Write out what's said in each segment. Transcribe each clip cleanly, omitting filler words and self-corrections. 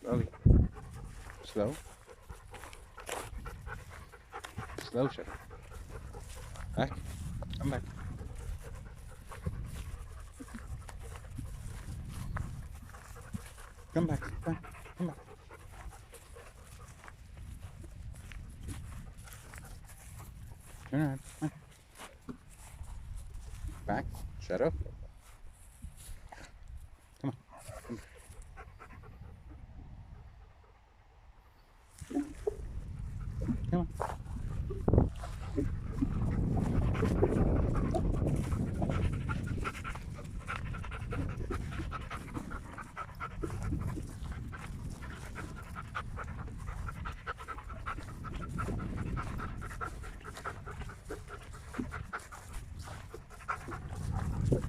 Slowly. Slow. Slow, Shadow. Back. Come back. Come back. Come back. Come back. Turn around. Come on. Back. Shadow. Come on. Come back. Come on.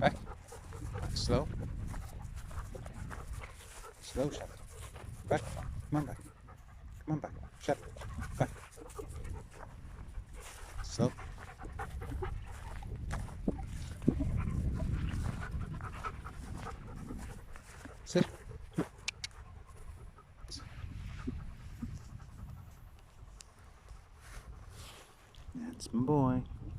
Back. Slow. Slow, Shadow. Back. Come on back. Come on back. Shadow. Back. Slow.